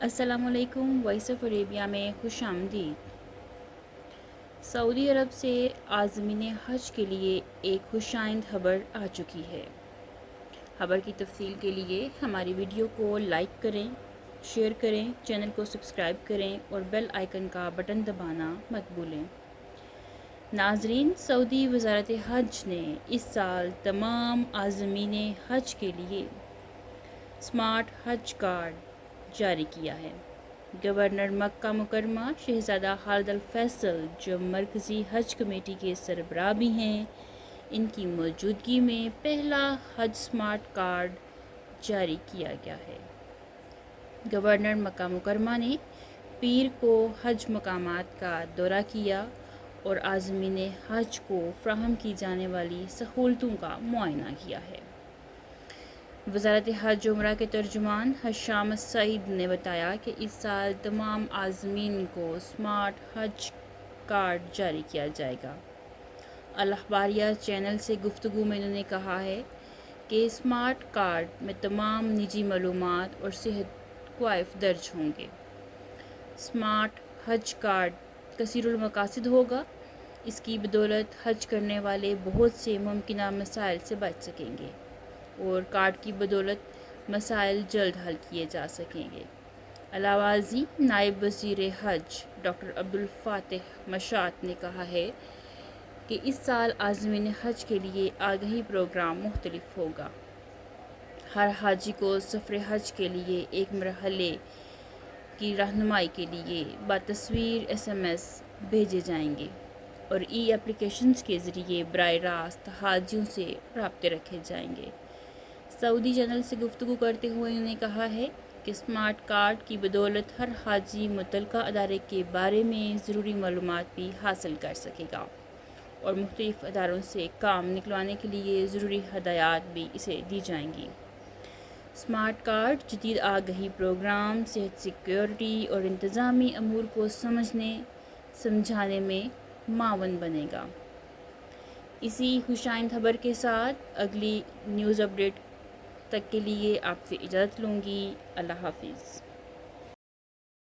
السلام علیکم۔ Voice of Arabia میں خوش آمدید۔ سعودی عرب سے عازمین حج کے لیے ایک خوش آئند خبر آ چکی ہے۔ خبر کی تفصیل کے لیے ہماری ویڈیو کو لائک کریں، شیئر کریں، چینل کو سبسکرائب کریں اور بیل آئیکن کا بٹن دبانا مت بھولیں۔ ناظرین، سعودی وزارت حج نے اس سال تمام عازمین حج کے لیے اسمارٹ حج کارڈ جاری کیا ہے۔ گورنر مکہ مکرمہ شہزادہ خالد الفیصل، جو مرکزی حج کمیٹی کے سربراہ بھی ہیں، ان کی موجودگی میں پہلا حج اسمارٹ کارڈ جاری کیا گیا ہے۔ گورنر مکہ مکرمہ نے پیر کو حج مقامات کا دورہ کیا اور عازمین حج کو فراہم کی جانے والی سہولتوں کا معائنہ کیا ہے۔ وزارت حج و عمرہ کے ترجمان حشام السعید نے بتایا کہ اس سال تمام عازمین کو اسمارٹ حج کارڈ جاری کیا جائے گا۔ الاخباریہ چینل سے گفتگو میں انہوں نے کہا ہے کہ اسمارٹ کارڈ میں تمام نجی معلومات اور صحت کوائف درج ہوں گے۔ اسمارٹ حج کارڈ کثیر المقاصد ہوگا۔ اس کی بدولت حج کرنے والے بہت سے ممکنہ مسائل سے بچ سکیں گے اور کارڈ کی بدولت مسائل جلد حل کیے جا سکیں گے۔ علاوہ ازیں نائب وزیر حج ڈاکٹر عبدالفاتح مشاط نے کہا ہے کہ اس سال عازمین حج کے لیے آگہی پروگرام مختلف ہوگا۔ ہر حاجی کو سفر حج کے لیے ایک مرحلے کی رہنمائی کے لیے بتصویر SMS بھیجے جائیں گے اور اپلیکیشنز کے ذریعے براہ راست حاجیوں سے رابطے رکھے جائیں گے۔ سعودی چینل سے گفتگو کرتے ہوئے انہوں نے کہا ہے کہ اسمارٹ کارڈ کی بدولت ہر حاجی متعلقہ ادارے کے بارے میں ضروری معلومات بھی حاصل کر سکے گا اور مختلف اداروں سے کام نکلوانے کے لیے ضروری ہدایات بھی اسے دی جائیں گی۔ اسمارٹ کارڈ جدید آگہی پروگرام، صحت، سیکیورٹی اور انتظامی امور کو سمجھانے میں معاون بنے گا۔ اسی خوش آئند خبر کے ساتھ اگلی نیوز اپڈیٹ تک کے لیے آپ سے اجازت لوں گی۔ اللہ حافظ۔